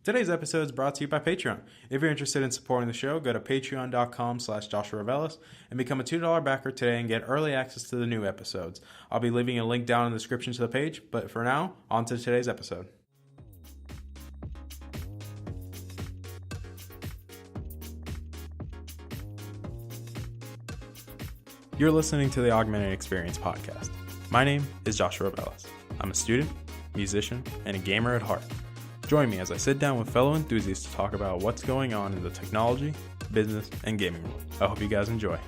Today's episode is brought to you by Patreon. If you're interested in supporting the show, go to patreon.com/JoshuaRevelis and become a $2 backer today and get early access to the new episodes. I'll be leaving a link down in the description to the page, but for now, on to today's episode. You're listening to the Augmented Experience podcast. My name is Joshua Revelis. I'm a student, musician, and a gamer at heart. Join me as I sit down with fellow enthusiasts to talk about what's going on in the technology, business, and gaming world. I hope you guys enjoy.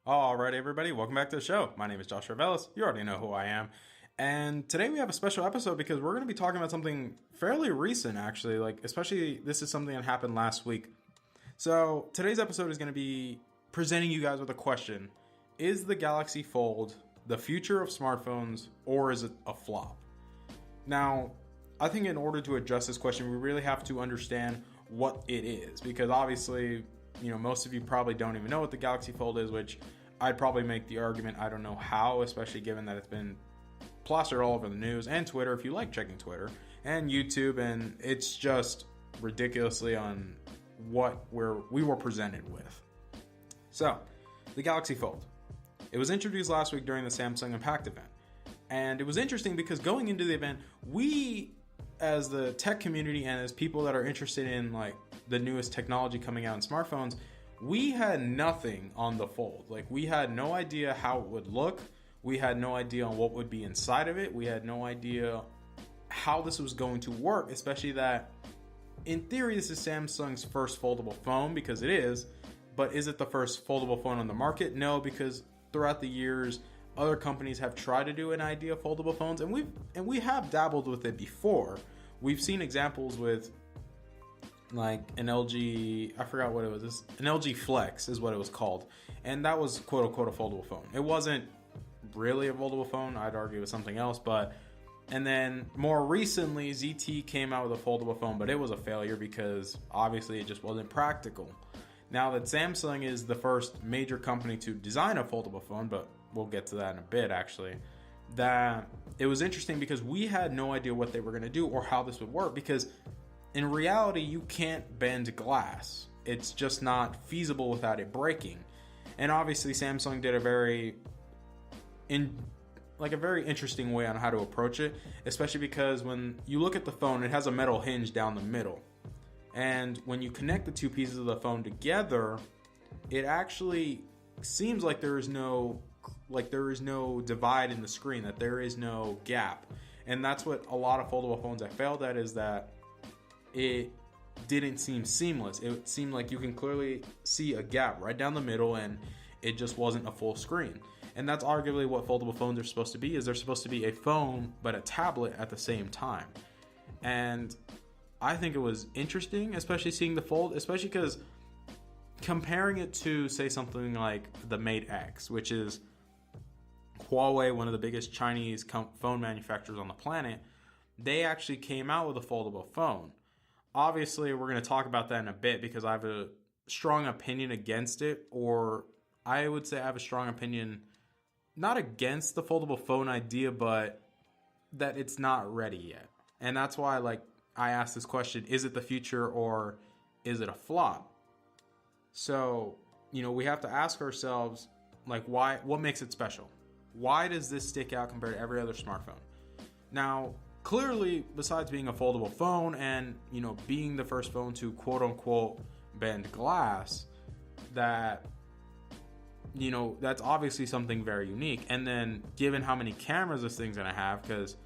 All right, everybody, welcome back to the show. My name is Joshua Revelis. You already know who I am. And today we have a special episode because we're going to be talking about something fairly recent, actually. Especially this is something that happened last week. So today's episode is going to be presenting you guys with a question. Is the Galaxy Fold the future of smartphones, or is it a flop? Now, I think in order to address this question, we really have to understand what it is. Because obviously, most of you probably don't even know what the Galaxy Fold is, which I'd probably make the argument I don't know how, especially given that it's been plastered all over the news and Twitter, if you like checking Twitter, and YouTube, and it's just ridiculously on what we were presented with. So, the Galaxy Fold. It was introduced last week during the Samsung Impact event. And it was interesting because going into the event, we, as the tech community and as people that are interested in the newest technology coming out in smartphones, we had nothing on the Fold. We had no idea how it would look. We had no idea on what would be inside of it. We had no idea how this was going to work, especially that, in theory, this is Samsung's first foldable phone, because it is. But is it the first foldable phone on the market? No, because throughout the years, other companies have tried to do an idea of foldable phones, and we have dabbled with it before. We've seen examples with an LG, I forgot what it was. An LG Flex is what it was called, and that was quote unquote a foldable phone. It wasn't really a foldable phone. I'd argue it was something else, and then more recently ZT came out with a foldable phone, but it was a failure because obviously it just wasn't practical. Now that Samsung is the first major company to design a foldable phone, but we'll get to that in a bit actually, that it was interesting because we had no idea what they were going to do or how this would work, because in reality you can't bend glass. It's just not feasible without it breaking. And obviously Samsung did a very interesting way on how to approach it, especially because when you look at the phone, it has a metal hinge down the middle. And when you connect the two pieces of the phone together, it actually seems like there is no divide in the screen, that there is no gap. And that's what a lot of foldable phones have failed at, is that it didn't seem seamless. It seemed like you can clearly see a gap right down the middle, and it just wasn't a full screen. And that's arguably what foldable phones are supposed to be, is they're supposed to be a phone but a tablet at the same time. And I think it was interesting, especially seeing the Fold, especially because comparing it to, say, something like the Mate X, which is Huawei, one of the biggest Chinese phone manufacturers on the planet, they actually came out with a foldable phone. Obviously, we're going to talk about that in a bit because I have a strong opinion against it, or I would say I have a strong opinion not against the foldable phone idea, but that it's not ready yet. And that's why I asked this question, is it the future or is it a flop? So, we have to ask ourselves, why? What makes it special? Why does this stick out compared to every other smartphone? Now, clearly, besides being a foldable phone and, being the first phone to quote unquote bend glass, that's obviously something very unique. And then given how many cameras this thing's going to have, because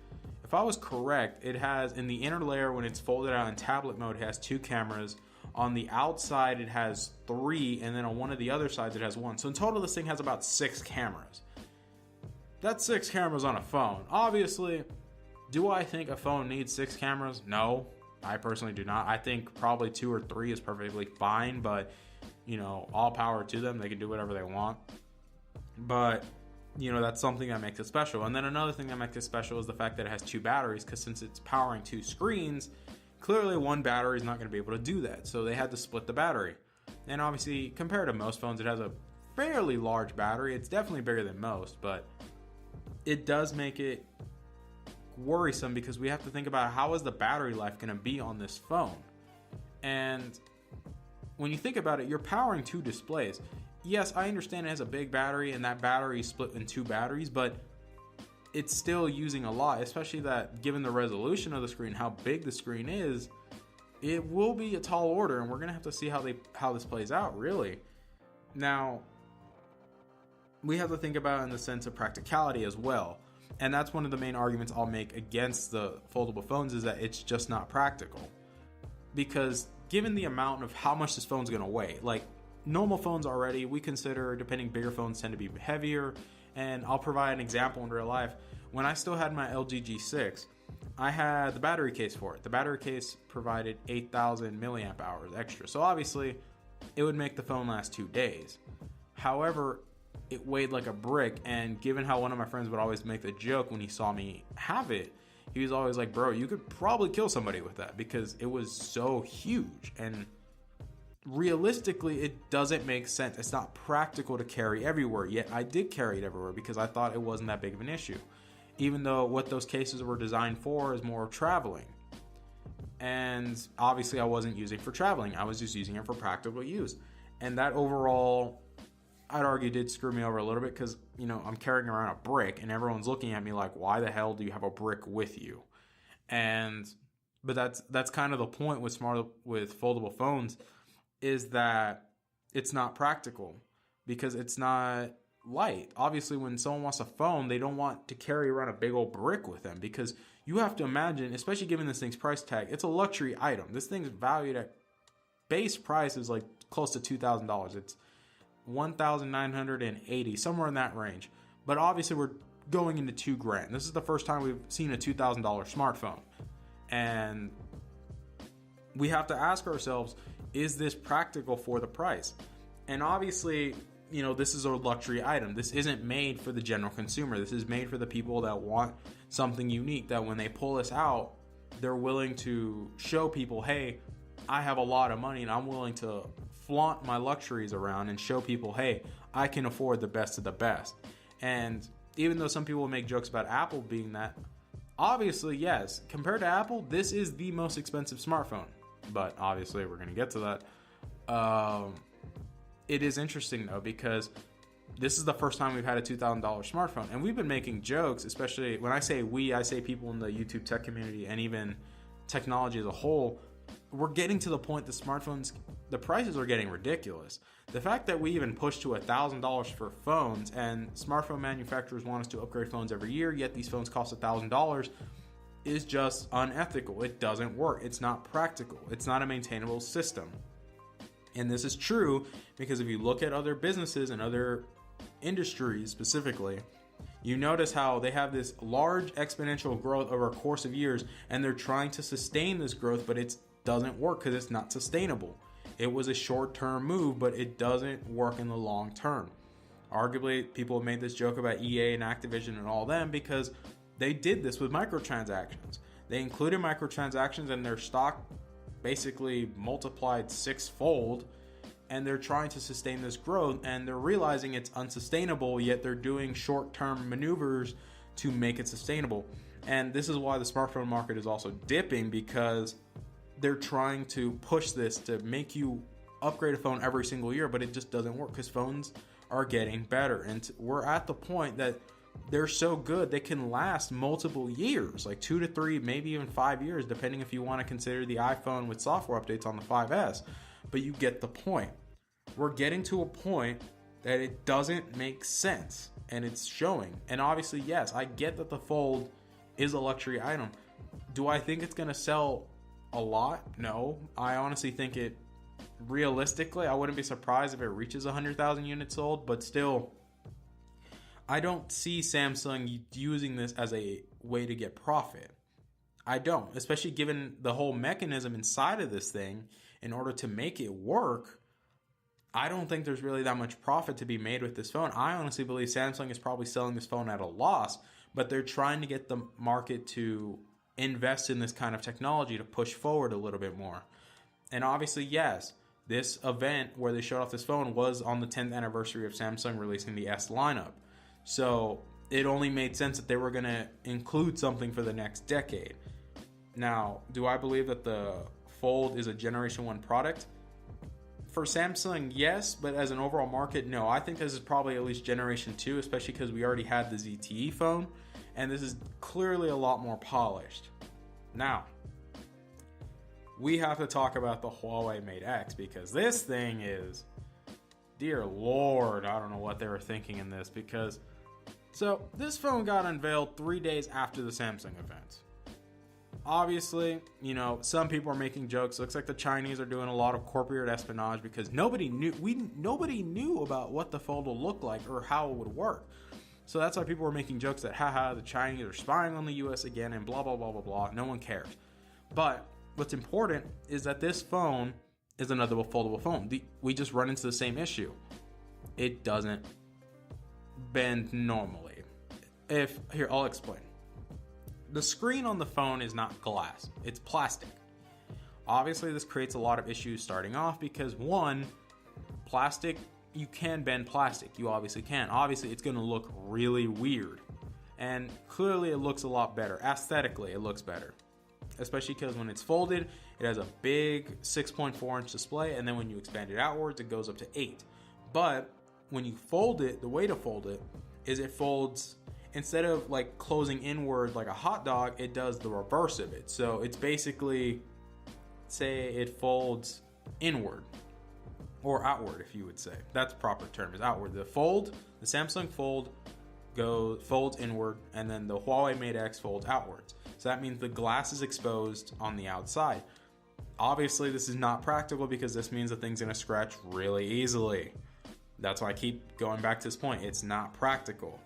if I was correct, it has, in the inner layer, when it's folded out in tablet mode, it has 2 cameras. On the outside, it has 3, and then on one of the other sides, it has 1. So in total, this thing has about 6 cameras. That's 6 cameras on a phone. Obviously, do I think a phone needs 6 cameras? No, I personally do not. I think probably 2 or 3 is perfectly fine, but, all power to them. They can do whatever they want. But that's something that makes it special. And then another thing that makes it special is the fact that it has 2 batteries, because since it's powering 2 screens, Clearly, one battery is not going to be able to do that, so they had to split the battery. And obviously, compared to most phones, it has a fairly large battery. It's definitely bigger than most, but it does make it worrisome because we have to think about how is the battery life going to be on this phone. And when you think about it, you're powering two displays. Yes, I understand it has a big battery and that battery is split in two batteries, but it's still using a lot, especially that given the resolution of the screen, how big the screen is, it will be a tall order, and we're going to have to see how this plays out, really. Now, we have to think about it in the sense of practicality as well. And that's one of the main arguments I'll make against the foldable phones, is that it's just not practical. Because given the amount of how much this phone's going to weigh, like normal phones already, we consider, depending, bigger phones tend to be heavier. And I'll provide an example in real life. When I still had my LG G6, I had the battery case for it. The battery case provided 8,000 milliamp hours extra. So obviously, it would make the phone last 2 days. However, it weighed like a brick. And given how one of my friends would always make the joke when he saw me have it, he was always like, bro, you could probably kill somebody with that because it was so huge. And realistically, it doesn't make sense. It's not practical to carry everywhere, yet I did carry it everywhere because I thought it wasn't that big of an issue, even though what those cases were designed for is more traveling. And obviously I wasn't using it for traveling, I was just using it for practical use. And that overall, I'd argue, did screw me over a little bit because, you know, I'm carrying around a brick and everyone's looking at me like, why the hell do you have a brick with you? But that's kind of the point with foldable phones, is that it's not practical because it's not light. Obviously, when someone wants a phone, they don't want to carry around a big old brick with them, because you have to imagine, especially given this thing's price tag, it's a luxury item. This thing's valued at base price is like close to $2,000. It's $1,980, somewhere in that range. But obviously, we're going into $2,000. This is the first time we've seen a $2,000 smartphone. And we have to ask ourselves, is this practical for the price? And obviously, you know, this is a luxury item. This isn't made for the general consumer. This is made for the people that want something unique, that when they pull this out, they're willing to show people, hey, I have a lot of money and I'm willing to flaunt my luxuries around and show people, hey, I can afford the best of the best. And even though some people make jokes about Apple being that, obviously, yes, compared to Apple, this is the most expensive smartphone. But obviously, we're going to get to that. It is interesting, though, because this is the first time we've had a $2,000 smartphone. And we've been making jokes, especially when I say we, I say people in the YouTube tech community and even technology as a whole. We're getting to the point that smartphones, the prices are getting ridiculous. The fact that we even push to $1,000 for phones, and smartphone manufacturers want us to upgrade phones every year, yet these phones cost $1,000, is just unethical. It doesn't work. It's not practical. It's not a maintainable system. And this is true because if you look at other businesses and other industries specifically, you notice how they have this large exponential growth over a course of years, and they're trying to sustain this growth, but it doesn't work because it's not sustainable. It was a short-term move, but it doesn't work in the long term. Arguably, people have made this joke about EA and Activision and all them because they did this with microtransactions. They included microtransactions and their stock basically multiplied sixfold, and they're trying to sustain this growth, and they're realizing it's unsustainable, yet they're doing short-term maneuvers to make it sustainable. And this is why the smartphone market is also dipping, because they're trying to push this to make you upgrade a phone every single year, but it just doesn't work because phones are getting better. And we're at the point that they're so good they can last multiple years, like 2 to 3, maybe even 5 years, depending if you want to consider the iPhone with software updates on the 5S. But you get the point. We're getting to a point that it doesn't make sense, and it's showing. And obviously, yes, I get that the Fold is a luxury item. Do I think it's going to sell a lot? No. I honestly think it, realistically, I wouldn't be surprised if it reaches 100,000 units sold, but still, I don't see Samsung using this as a way to get profit. I don't, especially given the whole mechanism inside of this thing. In order to make it work, I don't think there's really that much profit to be made with this phone. I honestly believe Samsung is probably selling this phone at a loss, but they're trying to get the market to invest in this kind of technology to push forward a little bit more. And obviously, yes, this event where they showed off this phone was on the 10th anniversary of Samsung releasing the S lineup. So it only made sense that they were going to include something for the next decade. Now, do I believe that the Fold is a Generation 1 product? For Samsung, yes, but as an overall market, no. I think this is probably at least Generation 2, especially because we already had the ZTE phone, and this is clearly a lot more polished. Now, we have to talk about the Huawei Mate X, because this thing is, dear Lord, I don't know what they were thinking in this, because, so this phone got unveiled 3 days after the Samsung event. Obviously, you know, some people are making jokes. Looks like the Chinese are doing a lot of corporate espionage because nobody knew about what the Fold will look like or how it would work. So that's why people were making jokes that, haha, the Chinese are spying on the US again and blah, blah, blah, blah, blah. No one cares. But what's important is that this phone is another foldable phone. We just run into the same issue. It doesn't bend normally. Here, I'll explain. The screen on the phone is not glass, it's plastic. Obviously, this creates a lot of issues starting off because, one, plastic, you can bend plastic. You obviously can. Obviously, it's going to look really weird. And clearly, it looks a lot better. Aesthetically, it looks better. Especially because when it's folded, it has a big 6.4-inch display, and then when you expand it outwards, it goes up to 8. But when you fold it, the way to fold it is it folds. Instead of like closing inward like a hot dog, it does the reverse of it. So it's basically, say it folds inward or outward, if you would say. That's the proper term, is outward. The Samsung Fold folds inward, and then the Huawei Mate X folds outwards. So that means the glass is exposed on the outside. Obviously, this is not practical because this means the thing's gonna scratch really easily. That's why I keep going back to this point. It's not practical.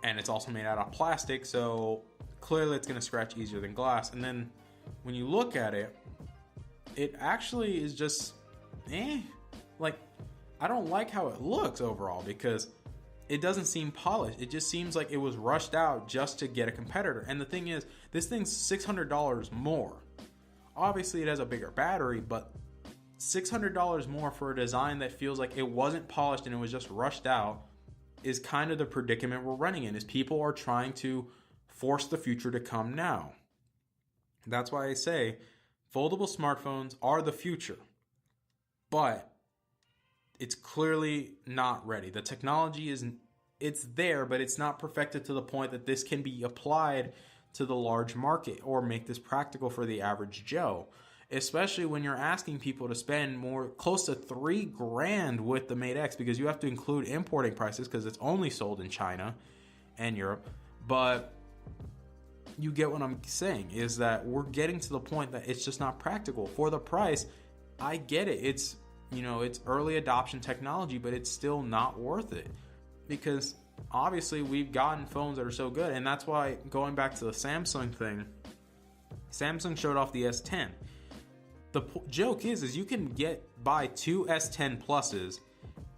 And it's also made out of plastic, so clearly it's going to scratch easier than glass. And then when you look at it, it actually is just, like, I don't like how it looks overall because it doesn't seem polished. It just seems like it was rushed out just to get a competitor. And the thing is, this thing's $600 more. Obviously, it has a bigger battery, but $600 more for a design that feels like it wasn't polished and it was just rushed out is kind of the predicament we're running in, is people are trying to force the future to come now. That's why I say foldable smartphones are the future, but it's clearly not ready. The technology it's there, but it's not perfected to the point that this can be applied to the large market or make this practical for the average Joe. Especially when you're asking people to spend close to $3,000 with the Mate X, because you have to include importing prices because it's only sold in China and Europe. But you get what I'm saying, is that we're getting to the point that it's just not practical for the price. I get it. It's early adoption technology, but it's still not worth it because obviously we've gotten phones that are so good. And that's why, going back to the Samsung thing, Samsung showed off the S10. The joke is you can buy two S10 Pluses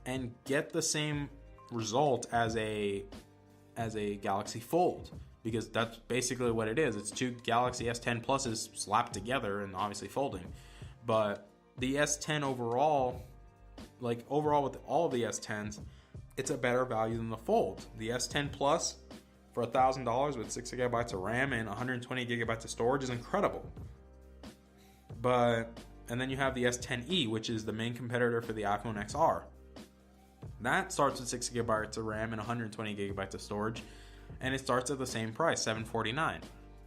and get the same result as a Galaxy Fold, because that's basically what it is. It's two Galaxy S10 Pluses slapped together and obviously folding. But the S10 overall with all of the S10s, it's a better value than the Fold. The S10 Plus for $1,000 with 6 gigabytes of RAM and 120 gigabytes of storage is incredible. And then you have the S10e, which is the main competitor for the iPhone XR. That starts with 6 gigabytes of RAM and 120 gigabytes of storage, and it starts at the same price, $749.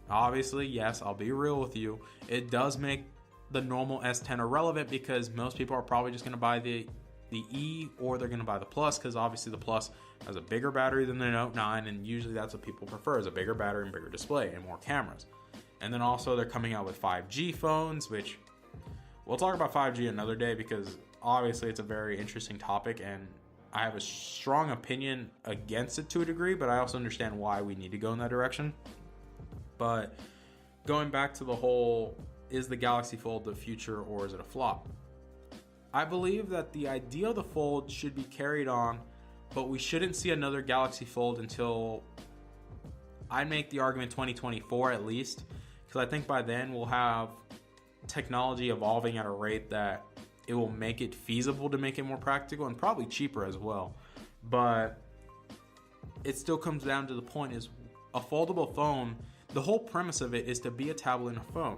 Obviously, yes, I'll be real with you, it does make the normal S10 irrelevant because most people are probably just going to buy the E, or they're going to buy the Plus, because obviously the Plus has a bigger battery than the Note 9, and usually that's what people prefer, is a bigger battery and bigger display and more cameras. And then also they're coming out with 5G phones, which we'll talk about 5G another day because obviously it's a very interesting topic and I have a strong opinion against it to a degree, but I also understand why we need to go in that direction. But going back to the whole, is the Galaxy Fold the future or is it a flop? I believe that the idea of the Fold should be carried on, but we shouldn't see another Galaxy Fold until, I'd make the argument 2024 at least, because I think by then we'll have technology evolving at a rate that it will make it feasible to make it more practical and probably cheaper as well. But it still comes down to the point is a foldable phone, the whole premise of it is to be a tablet and a phone.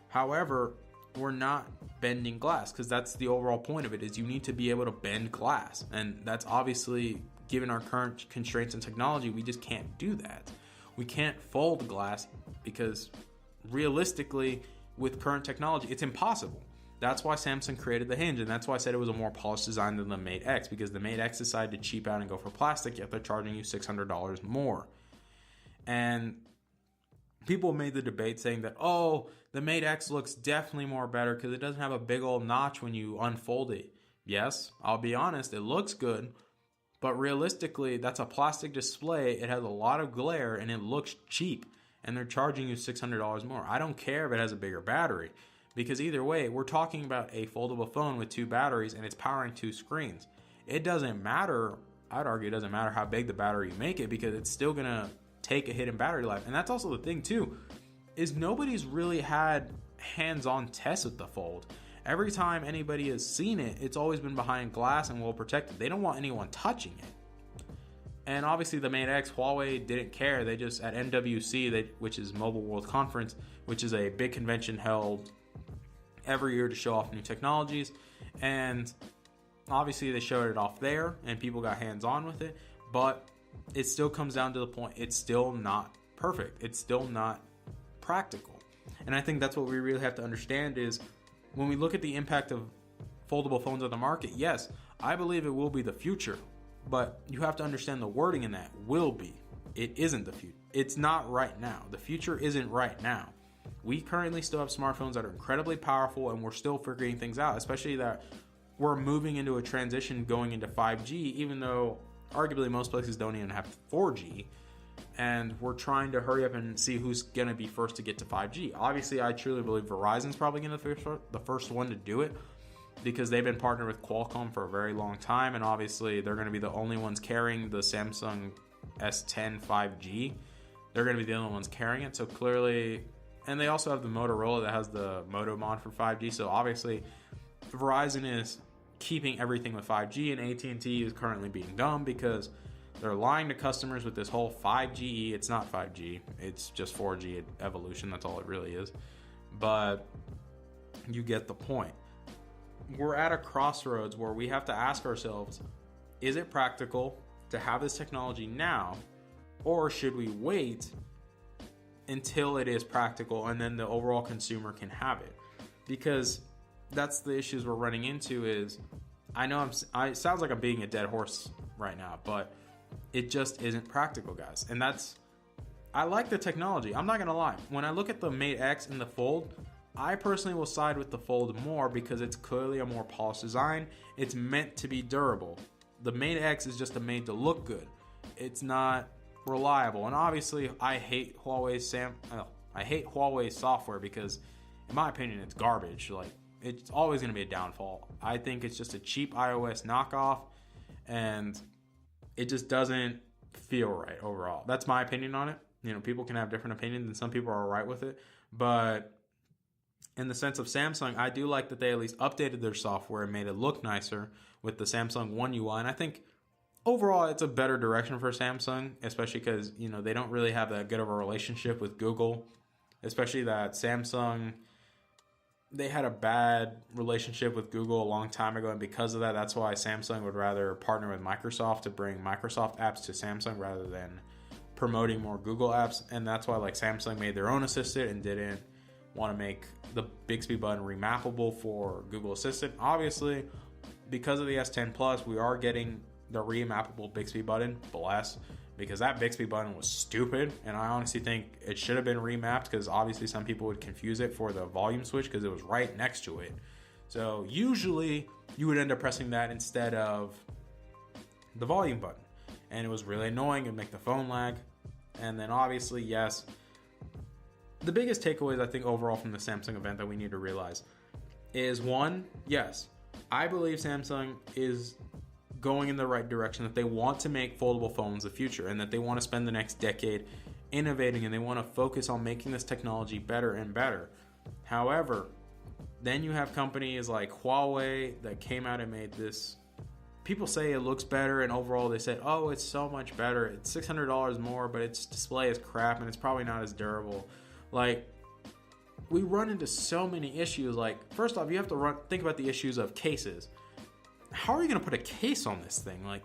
However, we're not bending glass, because that's the overall point of it, is you need to be able to bend glass. And that's obviously, given our current constraints in technology, we just can't do that. We can't fold glass because realistically, with current technology, it's impossible. That's why Samsung created the hinge, and that's why I said it was a more polished design than the Mate X, because the Mate X decided to cheap out and go for plastic, yet they're charging you $600 more. And people made the debate saying that, oh, the Mate X looks definitely more better because it doesn't have a big old notch when you unfold it. Yes, I'll be honest, it looks good, but realistically, that's a plastic display. It has a lot of glare and it looks cheap, and they're charging you $600 more. I don't care if it has a bigger battery, because either way, we're talking about a foldable phone with 2 batteries and it's powering 2 screens. It doesn't matter, I'd argue it doesn't matter how big the battery you make it, because it's still gonna take a hit in battery life. And that's also the thing too, is nobody's really had hands-on tests with the Fold. Every time anybody has seen it, it's always been behind glass and well protected. They don't want anyone touching it. And obviously the Mate X, Huawei didn't care. They just, at MWC, which is Mobile World Conference, which is a big convention held every year to show off new technologies, and obviously they showed it off there and people got hands-on with it, but it still comes down to the point, it's still not perfect. It's still not practical. And I think that's what we really have to understand is, when we look at the impact of foldable phones on the market, yes, I believe it will be the future, but you have to understand the wording in that, will be. It isn't the future. It's not right now. The future isn't right now. We currently still have smartphones that are incredibly powerful, and we're still figuring things out, especially that we're moving into a transition going into 5G, even though arguably most places don't even have 4G. And we're trying to hurry up and see who's going to be first to get to 5G. Obviously, I truly believe Verizon's probably going to be the first one to do it, because they've been partnered with Qualcomm for a very long time, and obviously they're going to be the only ones carrying the Samsung S10 5G. They're going to be the only ones carrying it, so clearly... And they also have the Motorola that has the Moto Mod for 5G, so obviously Verizon is keeping everything with 5G, and AT&T is currently being dumb because they're lying to customers with this whole 5G. It's not 5G, it's just 4G evolution, that's all it really is. But you get the point. We're at a crossroads where we have to ask ourselves, is it practical to have this technology now, or should we wait until it is practical and then the overall consumer can have it? Because that's the issues we're running into. Is, I know it sounds like I'm being a dead horse right now, but it just isn't practical, guys. And I like the technology, I'm not gonna lie. When I look at the Mate X and the Fold, I personally will side with the Fold more because it's clearly a more polished design. It's meant to be durable. The Mate X is just made to look good. It's not reliable. And obviously I hate Huawei's software because, in my opinion, it's garbage. Like, it's always going to be a downfall. I think it's just a cheap iOS knockoff, and it just doesn't feel right overall. That's my opinion on it. You know, people can have different opinions, and some people are all right with it. But in the sense of Samsung, I do like that they at least updated their software and made it look nicer with the Samsung One UI. And I think overall it's a better direction for Samsung, especially because, you know, they don't really have that good of a relationship with Google, especially that Samsung, they had a bad relationship with Google a long time ago, and because of that, that's why Samsung would rather partner with Microsoft to bring Microsoft apps to Samsung rather than promoting more Google apps. And that's why, like, Samsung made their own assistant and didn't want to make the Bixby button remappable for Google Assistant. Obviously, because of the S10 Plus, we are getting the remappable Bixby button, bless, because that Bixby button was stupid, and I honestly think it should have been remapped, because obviously some people would confuse it for the volume switch because it was right next to it. So usually you would end up pressing that instead of the volume button, and it was really annoying and make the phone lag. And then obviously, yes, the biggest takeaways I think overall from the Samsung event that we need to realize is, one, yes, I believe Samsung is going in the right direction, that they want to make foldable phones the future, and that they want to spend the next decade innovating and they want to focus on making this technology better and better. However, then you have companies like Huawei that came out and made this. People say it looks better, and overall they said, oh, it's so much better. It's $600 more, but its display is crap and it's probably not as durable. Like, we run into so many issues. Like, first off, you have to think about the issues of cases. How are you going to put a case on this thing? Like,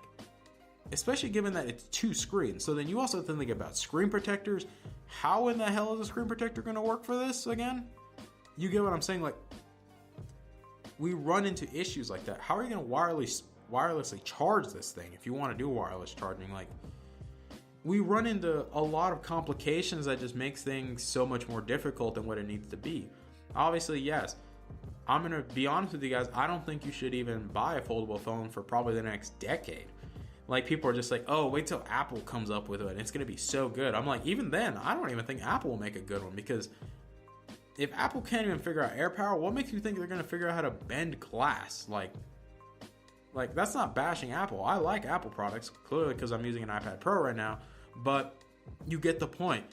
especially given that it's 2 screens. So then you also have to think about screen protectors. How in the hell is a screen protector going to work for this again? You get what I'm saying? Like, we run into issues like that. How are you going to wirelessly charge this thing if you want to do wireless charging? Like, we run into a lot of complications that just makes things so much more difficult than what it needs to be. Obviously, yes, I'm going to be honest with you guys, I don't think you should even buy a foldable phone for probably the next decade. Like, people are just like, oh, wait till Apple comes up with it, it's going to be so good. I'm like, even then, I don't even think Apple will make a good one, because if Apple can't even figure out AirPower, what makes you think they're going to figure out how to bend glass? Like, that's not bashing Apple. I like Apple products, clearly, because I'm using an iPad Pro right now. But you get the point.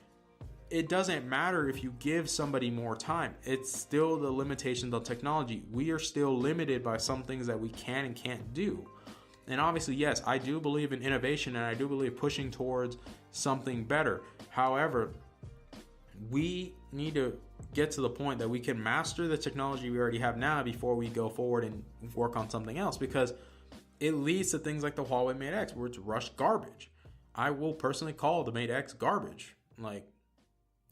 It doesn't matter if you give somebody more time. It's still the limitations of technology. We are still limited by some things that we can and can't do. And obviously, yes, I do believe in innovation, and I do believe pushing towards something better. However, we need to get to the point that we can master the technology we already have now before we go forward and work on something else, because it leads to things like the Huawei Mate X, where it's rushed garbage. I will personally call the Mate X garbage. Like,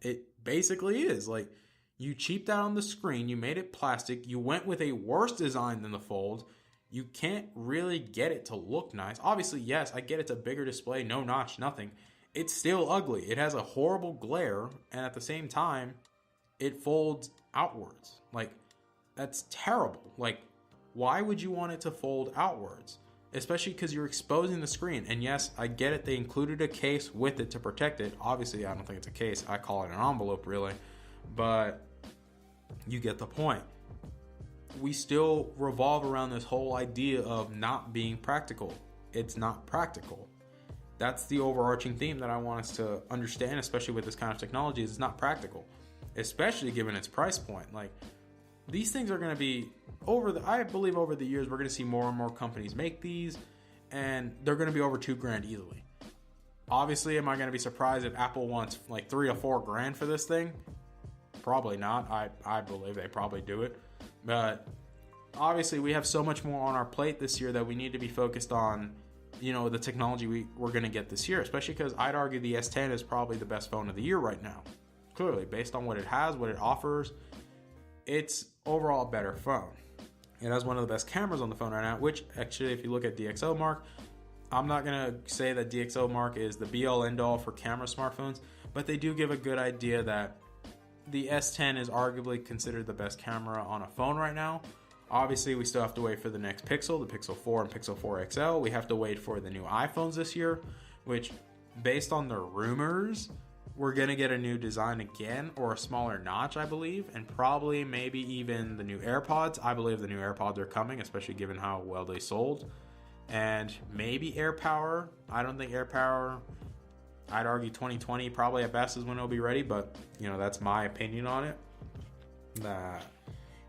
it basically is. Like, you cheaped out on the screen, you made it plastic, you went with a worse design than the Fold. You can't really get it to look nice. Obviously, yes, I get it's a bigger display, no notch, nothing. It's still ugly. It has a horrible glare, and at the same time, it folds outwards. Like, that's terrible. Like, why would you want it to fold outwards? Especially because you're exposing the screen. And yes, I get it. They included a case with it to protect it. Obviously, I don't think it's a case. I call it an envelope, really. But you get the point. We still revolve around this whole idea of not being practical. It's not practical. That's the overarching theme that I want us to understand, especially with this kind of technology, is it's not practical. Especially given its price point. Like, these things are going to be I believe over the years, we're going to see more and more companies make these, and they're going to be over $2,000 easily. Obviously, am I going to be surprised if Apple wants like $3,000 or $4,000 for this thing? Probably not. I believe they probably do it. But obviously, we have so much more on our plate this year that we need to be focused on, the technology we're going to get this year, especially because I'd argue the S10 is probably the best phone of the year right now. Clearly, based on what it has, what it offers, it's overall a better phone. It has one of the best cameras on the phone right now, which actually, if you look at DxOMark, I'm not going to say that DxOMark is the be-all end-all for camera smartphones, but they do give a good idea that the S10 is arguably considered the best camera on a phone right now. Obviously, we still have to wait for the next Pixel, the Pixel 4 and Pixel 4 XL. We have to wait for the new iPhones this year, which, based on the rumors, we're going to get a new design again, or a smaller notch, I believe, and probably maybe even the new AirPods. I believe the new AirPods are coming, especially given how well they sold. And maybe AirPower. I don't think AirPower, I'd argue 2020 probably at best is when it'll be ready, but, that's my opinion on it. That,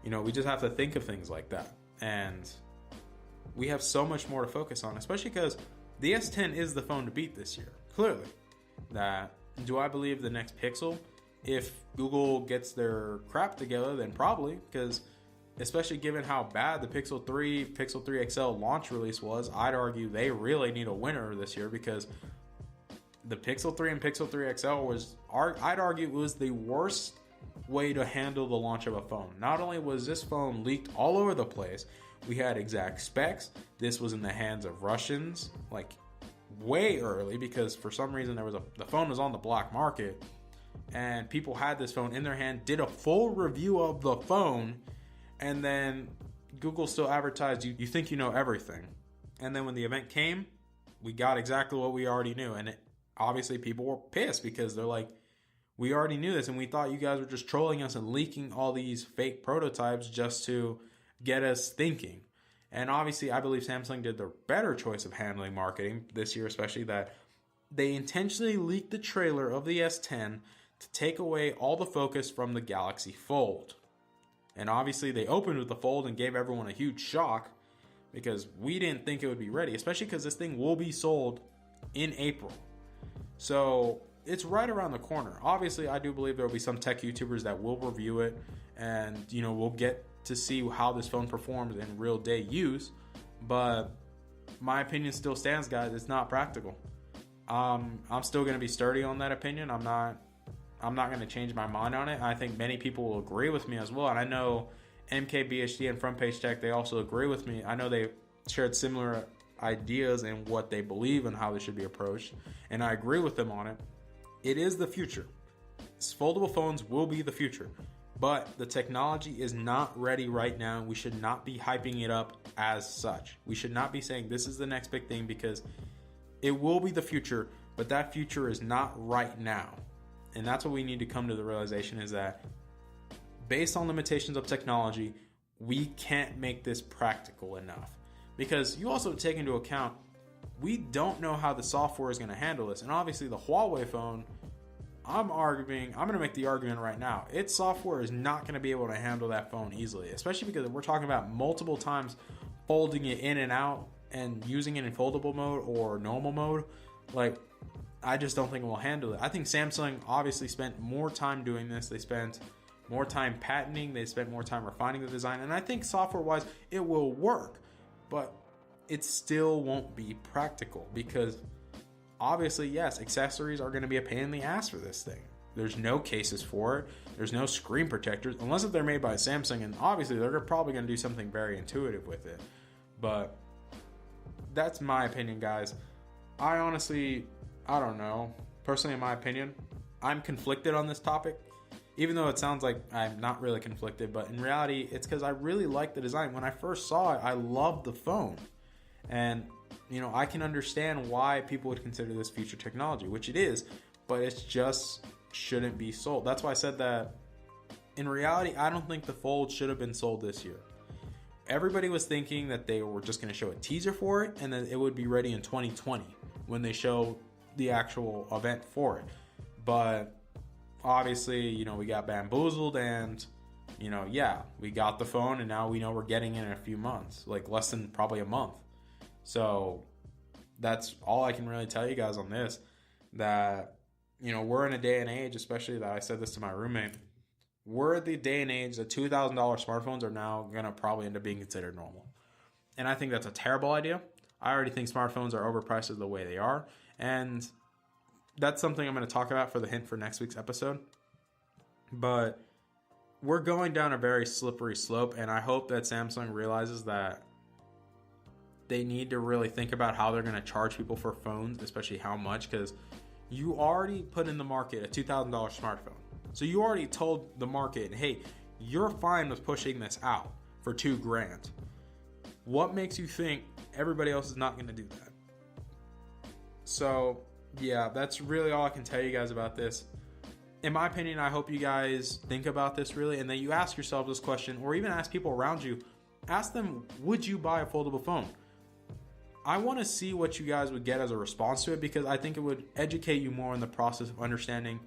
we just have to think of things like that. And we have so much more to focus on, especially because the S10 is the phone to beat this year, clearly. That, do I believe the next Pixel? If Google gets their crap together, then probably, because especially given how bad the Pixel 3, Pixel 3 XL launch release was, I'd argue they really need a winner this year, because the Pixel 3 and Pixel 3 XL I'd argue it was the worst way to handle the launch of a phone. Not only was this phone leaked all over the place, we had exact specs. This was in the hands of Russians, like, way early, because for some reason the phone was on the black market, and people had this phone in their hand, did a full review of the phone, and then Google still advertised you think you know everything. And then when the event came, we got exactly what we already knew, and obviously people were pissed, because they're like, we already knew this, and we thought you guys were just trolling us and leaking all these fake prototypes just to get us thinking. And obviously, I believe Samsung did the better choice of handling marketing this year, especially that They intentionally leaked the trailer of the S10 to take away all the focus from the Galaxy Fold. And obviously they opened with the Fold and gave everyone a huge shock because we didn't think it would be ready, especially because this thing will be sold in April. So it's right around the corner. Obviously, I do believe there will be some tech YouTubers that will review it and, we'll get to see how this phone performs in real day use. But my opinion still stands, guys. It's not practical. I'm still going to be sturdy on that opinion. I'm not going to change my mind on it. I think many people will agree with me as well. And I know MKBHD and Front Page Tech, they also agree with me. I know they shared similar ideas and what they believe and how they should be approached. And I agree with them on it. It is the future. Foldable phones will be the future. But the technology is not ready right now. We should not be hyping it up as such. We should not be saying this is the next big thing, because it will be the future, but that future is not right now. And that's what we need to come to the realization, is that based on limitations of technology, we can't make this practical enough. Because you also take into account, we don't know how the software is going to handle this. And obviously the Huawei phone, I'm going to make the argument right now. Its software is not going to be able to handle that phone easily, especially because we're talking about multiple times folding it in and out and using it in foldable mode or normal mode. Like, I just don't think it will handle it. I think Samsung obviously spent more time doing this. They spent more time patenting. They spent more time refining the design. And I think software-wise, it will work. But it still won't be practical because obviously, yes, accessories are going to be a pain in the ass for this thing. There's no cases for it. There's no screen protectors, unless if they're made by Samsung. And obviously, they're probably going to do something very intuitive with it. But that's my opinion, guys. I don't know. Personally, in my opinion, I'm conflicted on this topic. Even though it sounds like I'm not really conflicted, but in reality, it's because I really like the design. When I first saw it, I loved the phone. And, I can understand why people would consider this future technology, which it is, but it just shouldn't be sold. That's why I said that in reality, I don't think the Fold should have been sold this year. Everybody was thinking that they were just going to show a teaser for it and then it would be ready in 2020 when they show the actual event for it. But obviously, we got bamboozled and, we got the phone and now we know we're getting it in a few months, like less than probably a month. So that's all I can really tell you guys on this, that, we're in a day and age, especially that I said this to my roommate, we're at the day and age that $2,000 smartphones are now going to probably end up being considered normal. And I think that's a terrible idea. I already think smartphones are overpriced the way they are. And that's something I'm going to talk about for the hint for next week's episode. But we're going down a very slippery slope. And I hope that Samsung realizes that they need to really think about how they're going to charge people for phones, especially how much, because you already put in the market a $2,000 smartphone. So you already told the market, hey, you're fine with pushing this out for $2,000. What makes you think everybody else is not going to do that? So yeah, that's really all I can tell you guys about this. In my opinion, I hope you guys think about this really, and then you ask yourself this question, or even ask people around you, ask them, would you buy a foldable phone? I want to see what you guys would get as a response to it, because I think it would educate you more in the process of understanding,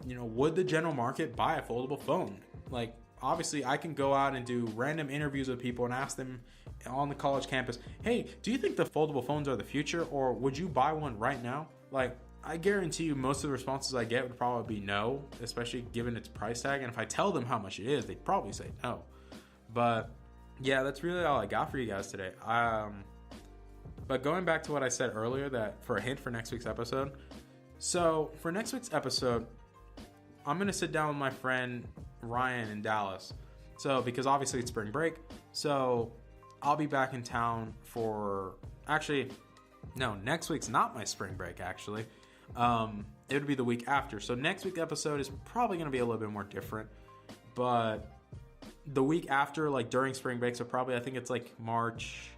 would the general market buy a foldable phone? Like, obviously, I can go out and do random interviews with people and ask them on the college campus, hey, do you think the foldable phones are the future, or would you buy one right now? Like, I guarantee you most of the responses I get would probably be no, especially given its price tag. And if I tell them how much it is, they'd probably say no. But yeah, that's really all I got for you guys today. But going back to what I said earlier, that for a hint for next week's episode. So for next week's episode, I'm going to sit down with my friend Ryan in Dallas. So because obviously it's spring break. So I'll be back in town for, actually, no, next week's not my spring break, actually. It would be the week after. So next week's episode is probably going to be a little bit more different. But the week after, like during spring break, so probably I think it's like March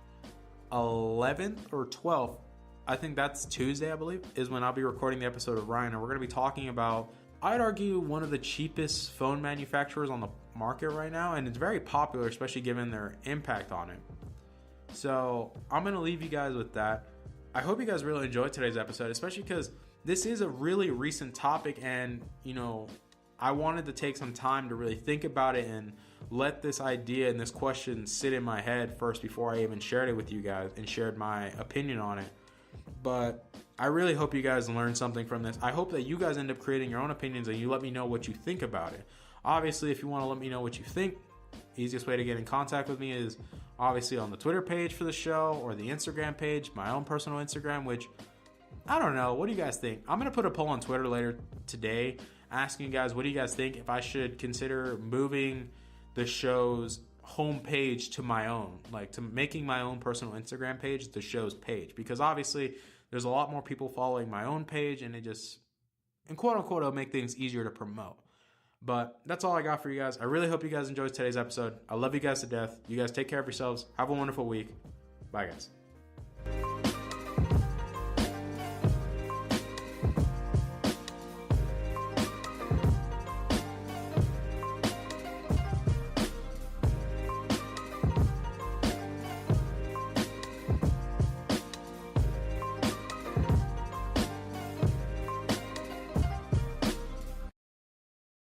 11th or 12th, I think that's Tuesday, I believe, is when I'll be recording the episode of Ryan, and we're going to be talking about, I'd argue, one of the cheapest phone manufacturers on the market right now, and it's very popular, especially given their impact on it. So I'm going to leave you guys with that. I hope you guys really enjoyed today's episode, especially because this is a really recent topic, and I wanted to take some time to really think about it and let this idea and this question sit in my head first before I even shared it with you guys and shared my opinion on it. But I really hope you guys learned something from this. I hope that you guys end up creating your own opinions and you let me know what you think about it. Obviously, if you want to let me know what you think, easiest way to get in contact with me is obviously on the Twitter page for the show or the Instagram page, my own personal Instagram, which I don't know. What do you guys think? I'm going to put a poll on Twitter later today asking you guys, what do you guys think if I should consider moving the show's homepage to my own, like to making my own personal Instagram page the show's page, because obviously there's a lot more people following my own page, and it just, and quote unquote, it'll make things easier to promote. But that's all I got for you guys. I really hope you guys enjoyed today's episode. I love you guys to death. You guys take care of yourselves. Have a wonderful week. Bye, guys.